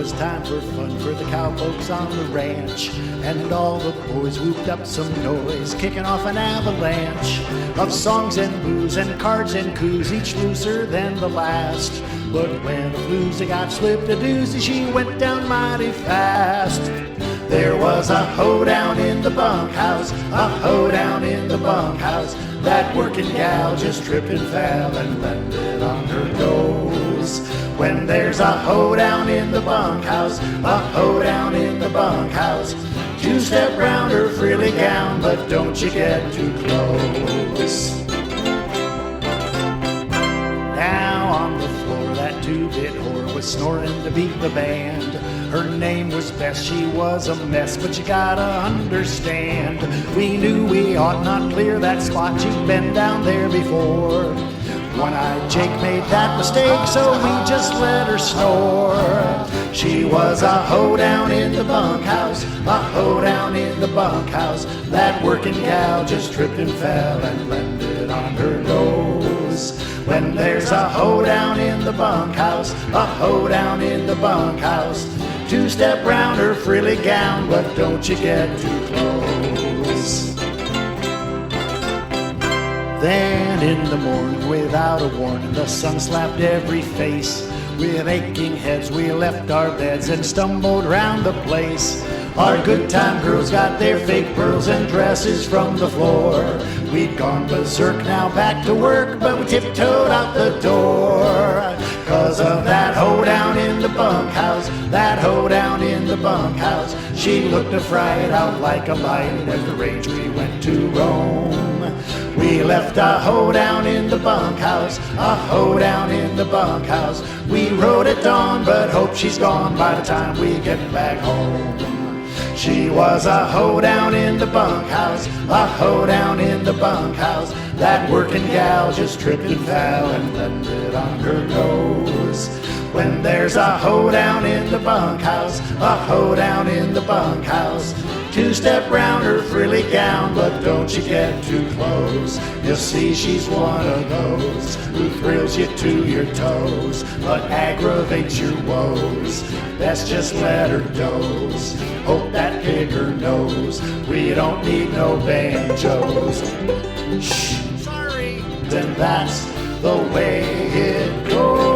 was time for fun for the cowpokes on the ranch. And all the boys whooped up some noise, kicking off an avalanche of songs and booze and cards and coups, each looser than the last. But when a floozy got slipped a doozy, she went down mighty fast. There was a hoe-down in the bunkhouse, a hoe-down in the bunkhouse. That working gal just tripped and fell and landed on her nose. When there's a hoe-down in the bunkhouse, a hoe-down in the bunkhouse, two-step round her frilly gown, but don't you get too close. Now on the floor that two-bit whore was snoring to beat the band. Her name was Bess, she was a mess, but you gotta understand, we knew we ought not clear that spot, she'd been down there before. One-eyed Jake made that mistake, so we just let her snore. She was a hoe-down in the bunkhouse, a hoe-down in the bunkhouse. That working gal just tripped and fell and landed on her nose. When there's a hoe-down in the bunkhouse, a hoe-down in the bunkhouse, two-step round her frilly gown, but don't you get too close. Then in the morning, without a warning, the sun slapped every face. With aching heads, we left our beds and stumbled round the place. Our good time girls got their fake pearls and dresses from the floor. We'd gone berserk, now back to work, but we tiptoed out the door. 'Cause of that hoe-down in the bunkhouse, that hoe-down in the bunkhouse. She looked a fright out like a light at the range we went to roam. We left a hoe-down in the bunkhouse, a hoe-down in the bunkhouse. We rode at dawn, but hope she's gone by the time we get back home. She was a hoe-down in the bunkhouse, a hoe-down in the bunkhouse. That working gal just tripped and fell and landed on her nose. When there's a hoe-down in the bunkhouse, a hoe-down in the bunkhouse, two-step round her frilly gown, but don't you get too close. You'll see she's one of those who thrills you to your toes, but aggravates your woes. Best just let her doze. Hope that pigger knows we don't need no banjos. Shh, sorry. Then that's the way it goes.